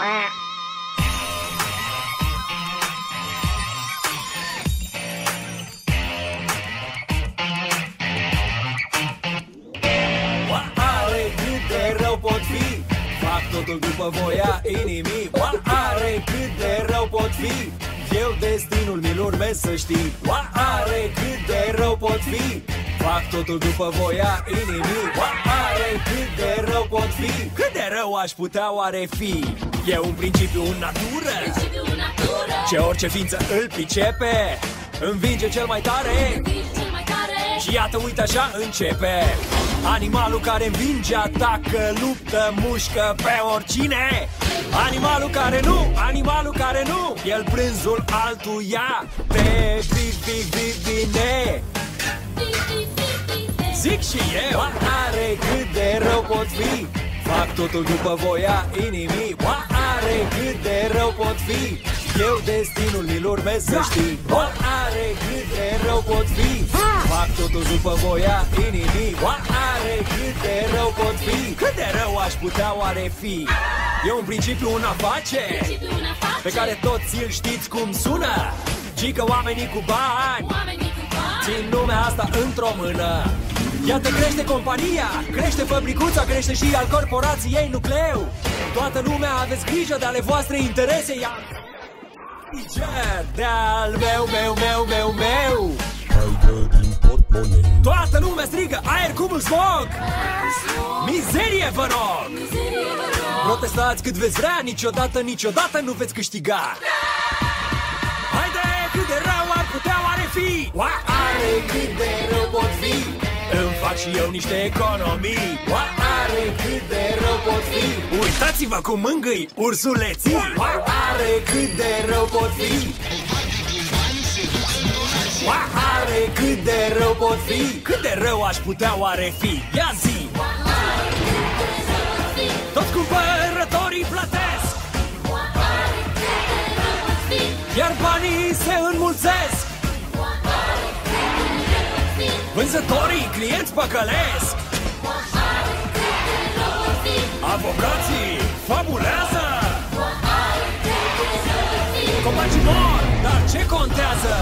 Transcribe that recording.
Oare cât de rău pot fi? Fac totul după voia inimii. Oare cât de rău pot fi? Eu destinul mi-l urmez, să știi. Oare cât de rău pot fi? Fac totul după voia inimii. Oare cât de rău pot fi? Cât de rău aș putea oare fi? E un principiu în natură, ce orice ființă îl pricepe. Învinge cel mai tare. Și iată, uite așa începe. Animalul care învinge, atacă, luptă, mușcă pe oricine. Animalul care nu, el prânzul altuia te vine. Zic și eu, oare cât de rău pot fi? Fac totul după voia inimii. Oare cât de rău pot fi? Eu destinul mi-l urmez, să știi. Oare cât de rău pot fi? Fac totul după voia inimii. Oare cât de rău pot fi? Cât de rău aș putea oare fi? E un principiu în afaceri pe care toți îl știți cum sună. Gică oamenii cu bani țin lumea asta într-o mână. Iată, crește compania, crește fabricuța, crește și al corporației nucleu. Toată lumea aveți grijă de ale voastre interese. De-al meu. Toată lumea strigă, aer cum îl smog. Mizerie vă rog. Protestați cât veți vrea, niciodată nu veți câștiga. Haide, cât de rău ar putea oare fi? Oare cât de rău pot fi? Îmi fac și eu niște economii. Oare cât de rău pot fi? Uitați-vă cum mângâi ursuleții. Oare cât de rău pot fi? Oare cât de rău pot fi? Cât de rău aș putea oare fi? Ia zi! Toți cumpărătorii plătesc, iar banii se înmulțesc. Vânzătorii, clienți păcălesc. Avocații fabulează. Copacii mor, dar ce contează?